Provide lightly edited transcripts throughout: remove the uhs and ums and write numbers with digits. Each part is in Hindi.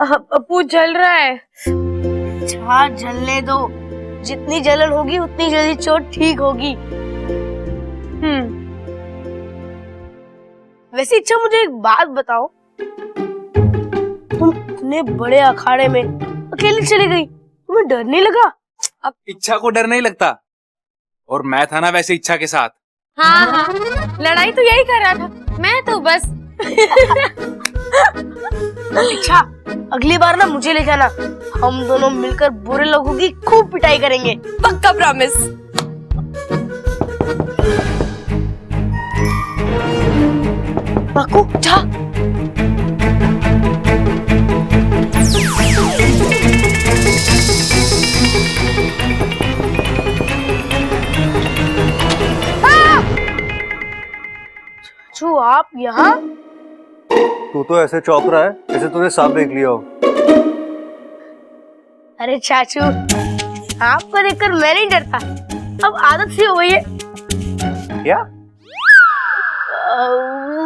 अपू जल रहा है। हाँ जलने दो, जितनी जलन होगी उतनी जल्दी चोट ठीक होगी। वैसे इच्छा मुझे एक बात बताओ, तुम इतने बड़े अखाड़े में अकेले चली गई, तुम्हें डर नहीं लगा? अब इच्छा को डर नहीं लगता, और मैं था ना वैसे इच्छा के साथ। हाँ, लड़ाई तो यही कर रहा था, मैं तो बस। इच्छा अगली बार ना मुझे ले जाना, हम दोनों मिलकर बुरे लोगों की खूब पिटाई करेंगे। पक्का प्रॉमिस। बाकू जा। चाचू आप यहाँ? तू तो ऐसे चौंक रहा है जैसे तूने सांप देख लिया हो। अरे चाचू, आपको देखकर मैं नहीं डरता, अब आदत सी हो गई है। क्या?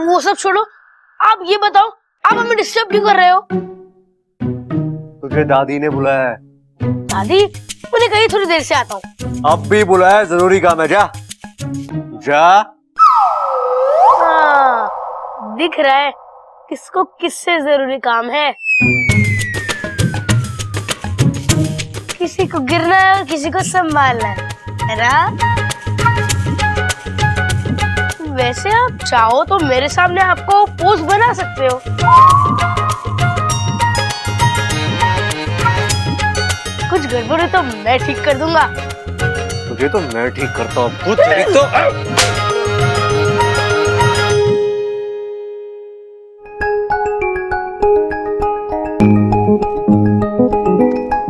वो सब छोड़ो, आप ये बताओ, आप हमें डिस्टर्ब क्यों कर रहे हो? तुझे दादी ने बुलाया है। दादी? मुझे कहीं थोड़ी देर से आता हूँ। अब भी बुलाया है, जरूरी काम है, जा जा। हाँ, दिख रहा है किसको किससे जरूरी काम है। किसी को गिरना है और किसी को संभालना है ना? वैसे आप चाहो तो मेरे सामने आपको पोज बना सकते हो। कुछ गड़बड़ है तो मैं ठीक कर दूंगा। तुझे तो मैं ठीक करता हूँ।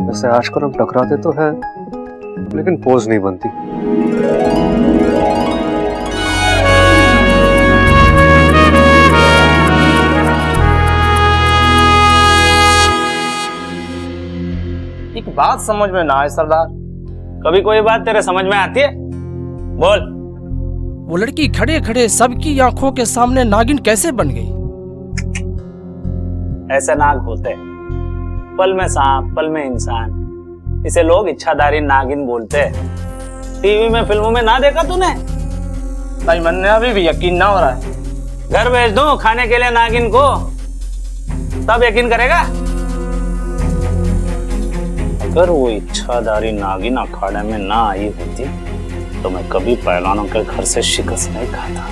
वैसे आजकल हम टकराते तो हैं, लेकिन पोज नहीं बनती। एक बात समझ में ना आए सरदार, कभी कोई बात तेरे समझ में आती है? बोल। वो लड़की खड़े खड़े सबकी आंखों के सामने नागिन कैसे बन गई? ऐसे नाग होते हैं, पल में सांप पल में इंसान, इसे लोग इच्छाधारी नागिन बोलते हैं। टीवी में फिल्मों में ना देखा तूने? भाई मन में अभी भी यकीन ना हो रहा है। घर भेज दूं खाने के लिए नागिन को, तब यकीन करेगा? अगर वो इच्छाधारी नागिन अखाड़े में ना आई होती तो मैं कभी पहलवानों के घर से शिकस्त नहीं खाता।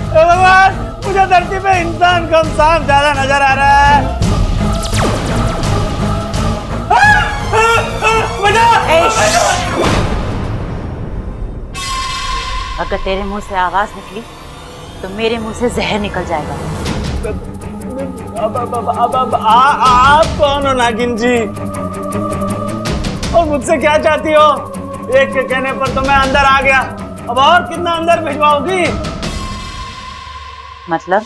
भगवान, मुझे धरती पे इंसान कम सांप ज्यादा नजर आ रहा है। अगर तेरे मुंह से आवाज निकली तो मेरे मुंह से जहर निकल जाएगा। आप कौन हो नागिन जी, और मुझसे क्या चाहती हो? एक के कहने पर तो मैं अंदर आ गया, अब और कितना अंदर भिजवाओगी? मतलब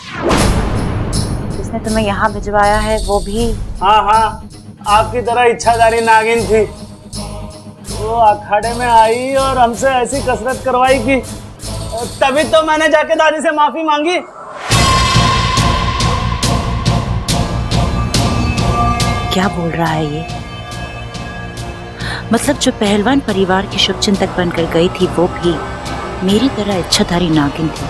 जिसने तुम्हें यहाँ भिजवाया है वो भी? हाँ हाँ, आपकी तरह इच्छाधारी नागिन थी। वो अखाड़े में आई और हमसे ऐसी कसरत करवाई कि तभी तो मैंने जाके दादी से माफी मांगी। क्या बोल रहा है ये? मतलब जो पहलवान परिवार की शुभचिंतक बनकर गई थी वो भी मेरी तरह इच्छाधारी नागिन थी।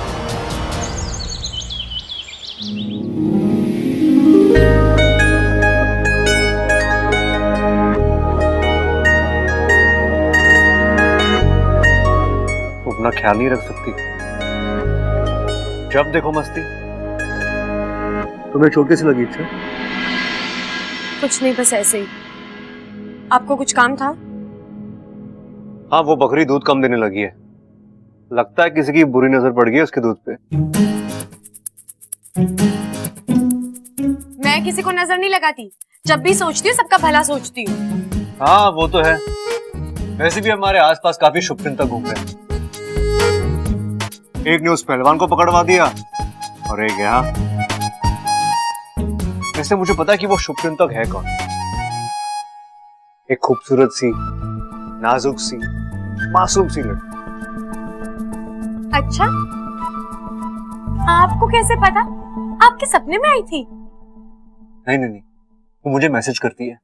अपना ख्याल नहीं रख सकती, जब देखो मस्ती। तुम्हें चोट कैसी लगी? इच्छा कुछ नहीं, बस ऐसे ही। आपको कुछ काम था? हाँ, वो बकरी दूध कम देने लगी है। लगता है किसी की बुरी नजर पड़ गई है उसके दूध पे। मैं किसी को नजर नहीं लगाती, जब भी सोचती हूँ सबका भला सोचती हूँ। हाँ वो तो है, वैसे भी हमारे आसपास काफी शुभचिंतक घूम रहे हैं। एक ने उस पहलवान को पकड़वा दिया और एक यहाँ। वैसे मुझे पता है कि वो शुभचिंतक है कौन। एक खूबसूरत सी, नाजुक सी, मासूम सी लड़की। अच्छा, आपको कैसे पता? आपके सपने में आई थी? नहीं नहीं नहीं, वो मुझे मैसेज करती है।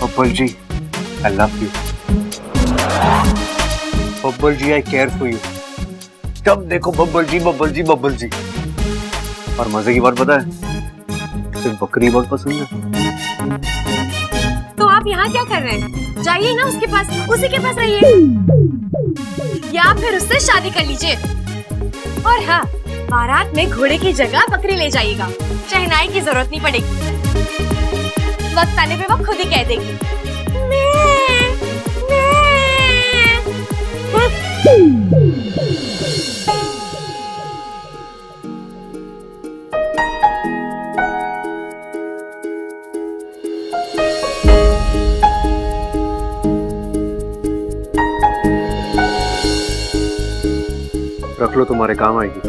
Babbal ji, I love you. Babbal ji, I care for you. जब देखो बब्बल जी, बब्बल जी, बब्बल जी। और मजे की बात पता है, सिर्फ बकरी बहुत पसंद है। तो आप यहाँ क्या कर रहे हैं? जाइए ना उसके पास, उसी के पास रहिए, या फिर उससे शादी कर लीजिए। और हाँ, बारात में घोड़े की जगह बकरी ले जाइएगा, शहनाई की जरूरत नहीं पड़ेगी। वक्त आने पे वो खुद ही कह देगी रख लो, तुम्हारे काम आएगी।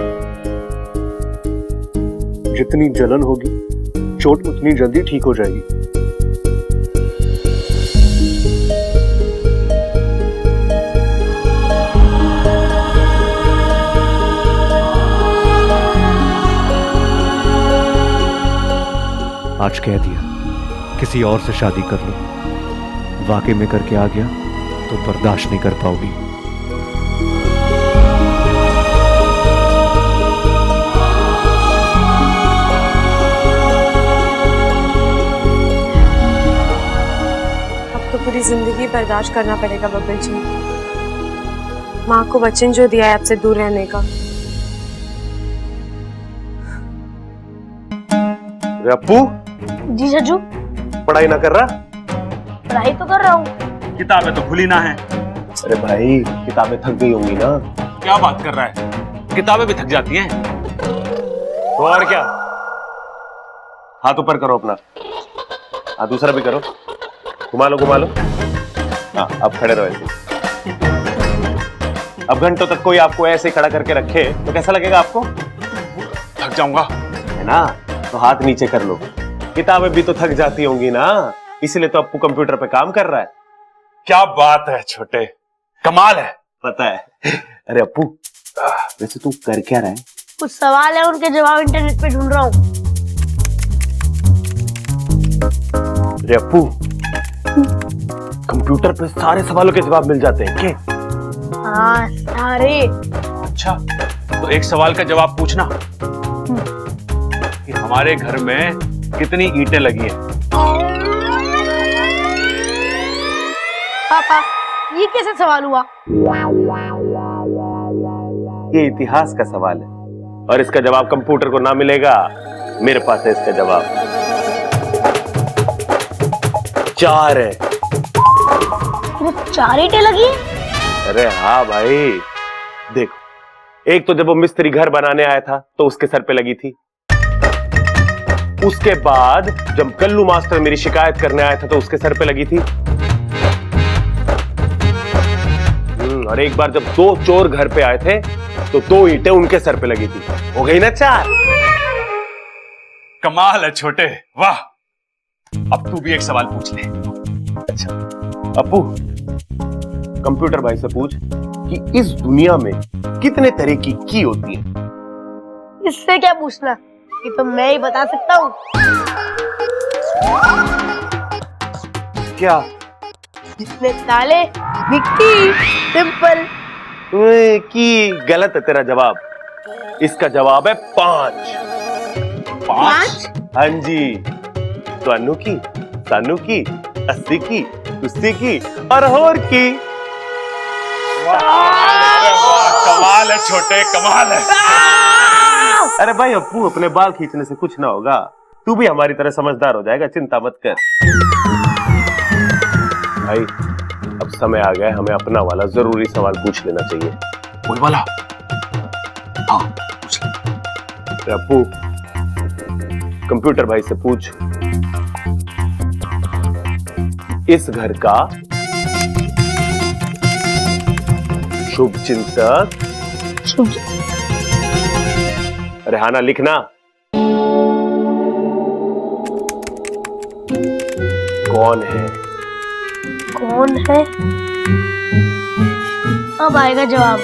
जितनी जलन होगी, चोट उतनी जल्दी ठीक हो जाएगी। आज कह दिया किसी और से शादी कर लो, वाकई में करके आ गया तो बर्दाश्त नहीं कर पाओगी। तो पूरी जिंदगी बर्दाश्त करना पड़ेगा बब्बल जी। माँ को वचन जो दिया है आपसे दूर रहने का। अप्पू, जी सजू, पढ़ाई ना कर रहा? पढ़ाई तो कर रहा हूँ। किताबें तो खुली ना है। अरे भाई, किताबें थक गई होंगी ना। क्या बात कर रहा है, किताबें भी थक जाती हैं। तो और क्या, हाथ ऊपर करो अपना। हाँ, दूसरा भी करो, घुमा लो घुमा लो। हाँ, अब खड़े रहो ऐसे। अब घंटों तक कोई आपको ऐसे खड़ा करके रखे तो कैसा लगेगा आपको? थक जाऊंगा, है ना? तो हाथ नीचे कर लो। किताबें भी तो थक जाती होंगी ना, इसलिए तो अप्पू कंप्यूटर पे काम कर रहा है। क्या बात है छोटे, कमाल है। पता है। अरे अप्पू, वैसे तू कर क्या रहा है? कुछ सवाल है, उनके जवाब इंटरनेट पे ढूंढ रहा हूँ। अरे अप्पू, कंप्यूटर पे सारे सवालों के जवाब मिल जाते हैं क्या? हाँ, सारे। अच्छा, तो एक सवाल का जवाब पूछना कि हमारे घर में कितनी ईंटें लगी हैं? पापा, ये कैसे सवाल हुआ? ये इतिहास का सवाल है और इसका जवाब कंप्यूटर को ना मिलेगा, मेरे पास है इसका जवाब। 4 है। 4 ईंटें लगी हैं? अरे हाँ भाई, देखो, एक तो जब वो मिस्त्री घर बनाने आया था तो उसके सर पे लगी थी। उसके बाद जब कल्लू मास्टर मेरी शिकायत करने आया था तो उसके सर पे लगी थी। और एक बार जब 2 चोर घर पे आए थे तो 2 ईंटें उनके सर पे लगी थी। हो गई ना 4। कमाल है छोटे, वाह। अब तू भी एक सवाल पूछ ले। अच्छा अप्पू, कंप्यूटर भाई से पूछ कि इस दुनिया में कितने तरह की की होती है? इससे क्या पूछना, ये तो मैं ही बता सकता हूँ। क्या? इसमें ताले मिट्टी सिंपल। की गलत है तेरा जवाब। इसका जवाब है 5। 5? हाँ जी। तो अनु की, सानू की, अस्सी की, तुस्सी की और होर की। कमाल है छोटे, कमाल है। अरे भाई अप्पू, अपने बाल खींचने से कुछ ना होगा। तू भी हमारी तरह समझदार हो जाएगा, चिंता मत कर। भाई अब समय आ गया है, हमें अपना वाला जरूरी सवाल पूछ लेना चाहिए। कोई वाला? हाँ पूछ ले। अप्पू, कंप्यूटर भाई से पूछ, इस घर का शुभ चिंतक। अरे हाँ ना, लिखना। कौन है? कौन है? अब आएगा जवाब।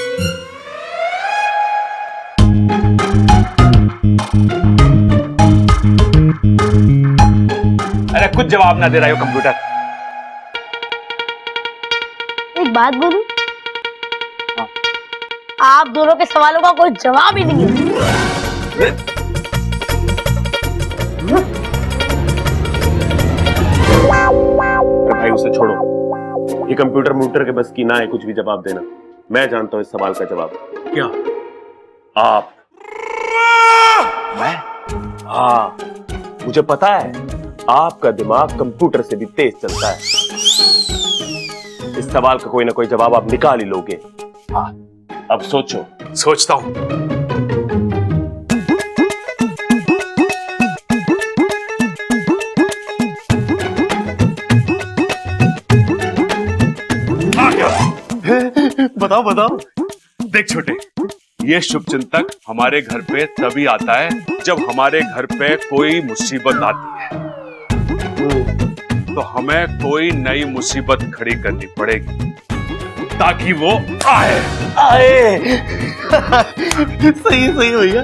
अरे कुछ जवाब ना दे रहा हो कंप्यूटर। एक बात बोलूं? आप दोनों के सवालों का कोई जवाब ही नहीं है। भाई उसे छोड़ो, ये कंप्यूटर म्यूटर के बस की ना है कुछ भी जवाब देना। मैं जानता हूं इस सवाल का जवाब। क्या? आप। मैं? हाँ, मुझे पता है आपका दिमाग कंप्यूटर से भी तेज चलता है। इस सवाल का कोई ना कोई जवाब आप निकाल ही लोगे। हाँ, अब सोचो। सोचता हूं। बताओ बताओ। देख छोटे, ये शुभचिंतक हमारे घर पे तभी आता है जब हमारे घर पे कोई मुसीबत आती है, तो हमें कोई नई मुसीबत खड़ी करनी पड़ेगी ताकि वो आए। सही सही भैया।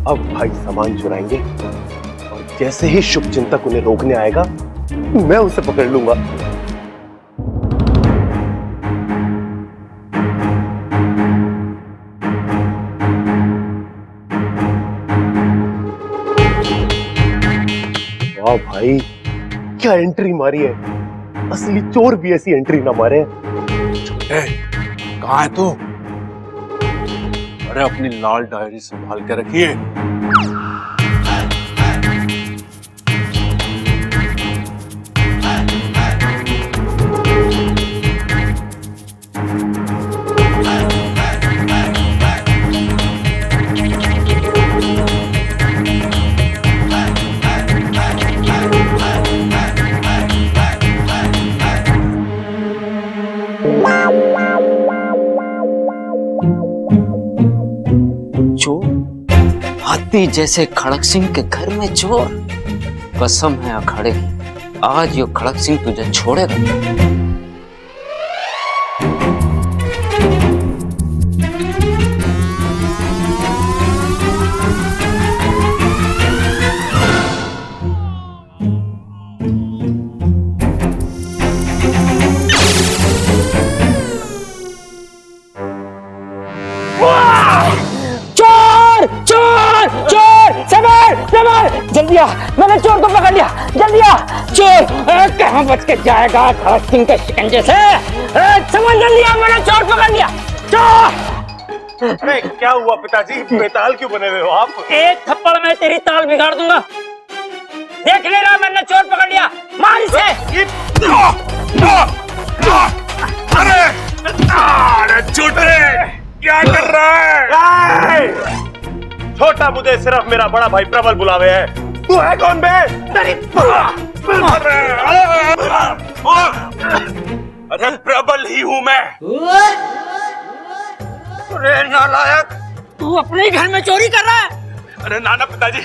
अब भाई सामान चुराएंगे और जैसे ही शुभचिंतक उन्हें रोकने आएगा, मैं उसे पकड़ लूंगा। वाह भाई, क्या एंट्री मारी है। असली चोर भी ऐसी एंट्री ना मारे। छोटे, कहाँ है तू? अरे अपनी लाल डायरी संभाल के रखिए। हाथी जैसे खड़क सिंह के घर में चोर। कसम है अखाड़े की, आज यो खड़क सिंह तुझे छोड़ेगा। जल्दी आ, मैंने चोर को पकड़ लिया। जल्दी आ, चोर कहाँ बच के जाएगा खड़क सिंह के शिकंजे से। समझ जल्दी आ, मैंने चोर पकड़ लिया। चोर! अरे क्या हुआ पिताजी, बेताल क्यों बने हुए हो आप? एक थप्पड़ में तेरी ताल बिगाड़ दूंगा। देख ले रहा, मैंने चोर पकड़ लिया। मार इसे। अरे छोटे, क्या कर रहा है? छोटा मुझे सिर्फ मेरा बड़ा भाई प्रबल बुलावे है। तू है कौन बे? अरे प्रबल ही हूँ मैं। अरे नालायक, तू अपने घर में चोरी कर रहा है। अरे नाना पिताजी,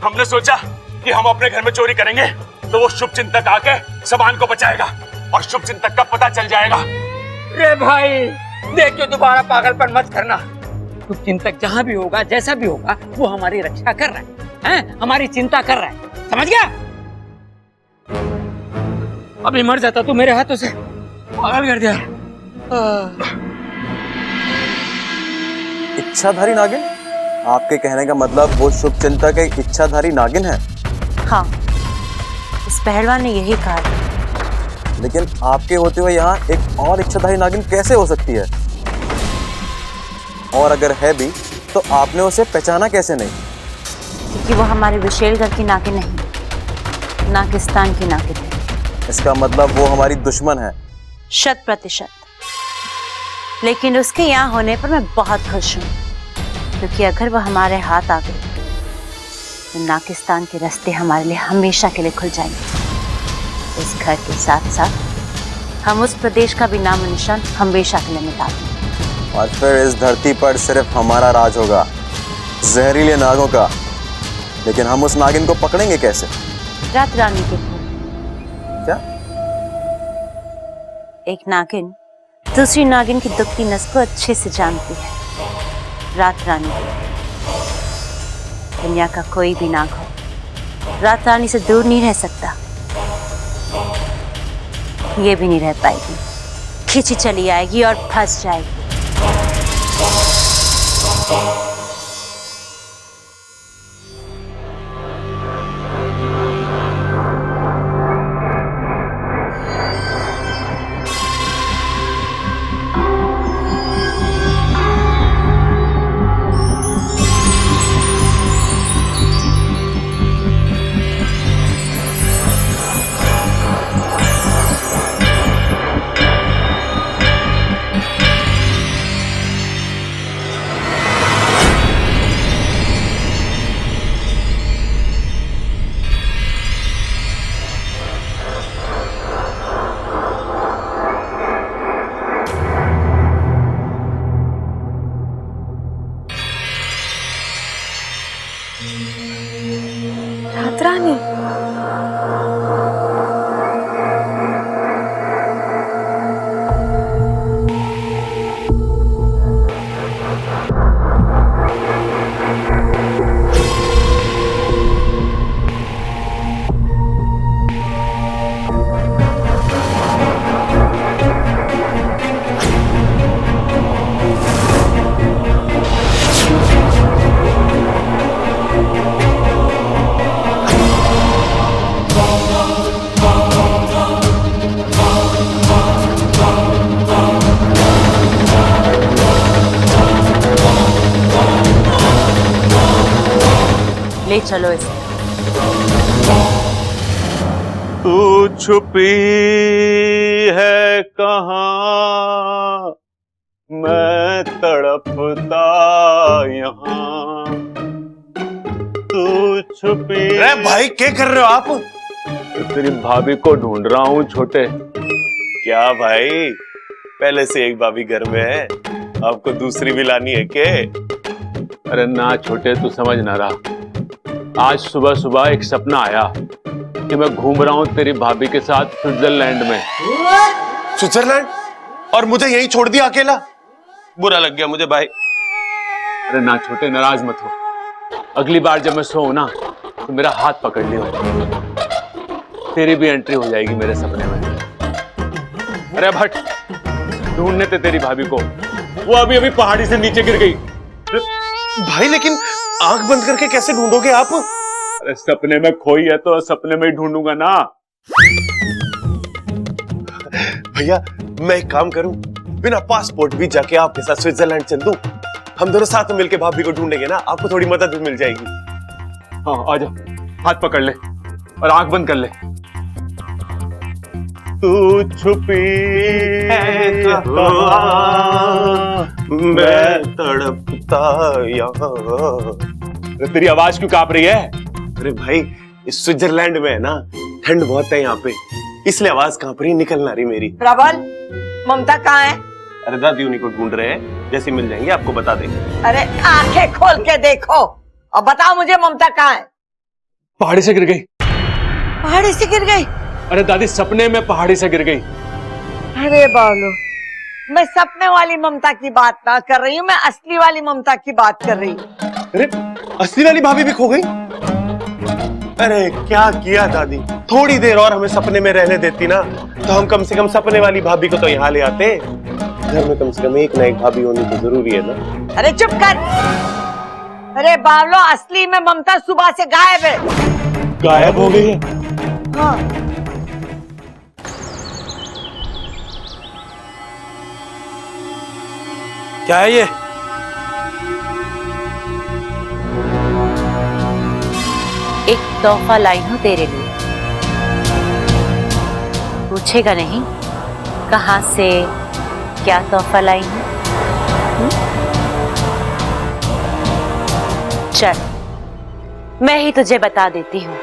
हमने सोचा कि हम अपने घर में चोरी करेंगे तो वो शुभचिंतक आके सामान को बचाएगा, और शुभचिंतक का पता चल जाएगा। रे भाई देखियो, दोबारा पागलपन मत करना। शुभचिंतक जहाँ भी होगा, जैसा भी होगा, वो हमारी रक्षा कर रहा है, हमारी चिंता कर रहा है, समझ गया? अभी मर जाता तू मेरे हाथों से, पागल कर दिया। इच्छाधारी नागिन? आपके कहने का मतलब वो शुभचिंतक एक इच्छाधारी नागिन है? हाँ, इस पहलवान ने यही कहा था। लेकिन आपके होते हुए यहाँ एक और इच्छाधारी नागिन कैसे हो सकती है? और अगर है भी तो आपने उसे पहचाना कैसे नहीं? क्योंकि वो हमारे विशेलगढ़ की नागिन नहीं, नागिस्तान की नागिन है। इसका मतलब वो हमारी दुश्मन है? 100%। लेकिन उसके यहाँ होने पर मैं बहुत खुश हूँ, क्योंकि अगर वो हमारे हाथ आ गई तो नागिस्तान के रास्ते हमारे लिए हमेशा के लिए खुल जाएंगे। इस घर के साथ साथ हम उस प्रदेश का भी नाम निशान हमेशा के लिए मिटा देंगे। और फिर इस धरती पर सिर्फ हमारा राज होगा, जहरीले नागों का। लेकिन हम उस नागिन को पकड़ेंगे कैसे? रात रानी के थ्रू। क्या? एक नागिन दूसरी नागिन की दुखती नस को अच्छे से जानती है। रात रानी, दुनिया का कोई भी नाग हो, रात रानी से दूर नहीं रह सकता। ये भी नहीं रह पाएगी, खींची चली आएगी और फंस जाएगी। रात रानी, ले चलो इसे। तू छुपी है कहाँ, मैं तड़पता यहाँ। तू छुपी। अरे भाई क्या कर रहे हो आप? तेरी भाभी को ढूंढ रहा हूँ छोटे। क्या भाई, पहले से एक भाभी घर में है, आपको दूसरी भी लानी है क्या? अरे ना छोटे, तू समझ ना रहा। आज सुबह सुबह एक सपना आया कि मैं घूम रहा हूँ तेरी भाभी के साथ स्विट्जरलैंड में। स्विट्जरलैंड? और मुझे यहीं छोड़ दिया अकेला? बुरा लग गया मुझे भाई। अरे ना छोटे, नाराज मत हो। अगली बार जब मैं सोऊं ना तो मेरा हाथ पकड़ लियो, तेरी भी एंट्री हो जाएगी मेरे सपने में। अरे भट, ढूंढने थे तेरी भाभी को, वो अभी अभी पहाड़ी से नीचे गिर गई। भाई लेकिन आंख बंद करके कैसे ढूंढोगे आप? अरे सपने में खोई है तो सपने में ही ढूंढूंगा ना। भैया मैं एक काम करूं, बिना पासपोर्ट भी जाके आपके साथ स्विट्जरलैंड चल दूं। हम दोनों साथ में मिलके भाभी को ढूंढेंगे ना, आपको थोड़ी मदद भी मिल जाएगी। हाँ आजा, हाथ पकड़ ले और आंख बंद कर ले। तू छुपी है कहाँ, मैं तड़पता यहाँ। तेरी आवाज क्यों कांप रही है? अरे भाई इस स्विट्जरलैंड में है ना, ठंड बहुत है यहाँ पे, इसलिए आवाज कांप रही, निकल ना रही मेरी। प्रबल, ममता कहाँ है? अरे दादी उन्हीं को ढूंढ रहे हैं, जैसे मिल जाएंगे आपको बता देंगे। अरे आंखें खोल के देखो और बताओ मुझे ममता कहाँ है? पहाड़ी से गिर गई। पहाड़ी से गिर गई? अरे दादी सपने में पहाड़ी से गिर गई। अरे बाबलो, मैं सपने वाली ममता की बात ना कर रही हूँ, मैं असली वाली ममता की बात कर रही हूँ। अरे असली वाली भाभी भी खो गई? अरे क्या किया दादी, थोड़ी देर और हमें सपने में रहने देती ना, तो हम कम से कम सपने वाली भाभी को तो यहाँ ले आते। घर में कम से कम एक ना एक भाभी होनी तो जरूरी है ना। अरे चुप कर। अरे बाबलो, असली में ममता सुबह से गायब है। गायब हो गई है? हाँ। क्या है ये? एक तोहफा लाई हूं तेरे लिए। पूछेगा नहीं कहां से क्या तोहफा लाई हूं? चल मैं ही तुझे बता देती हूँ।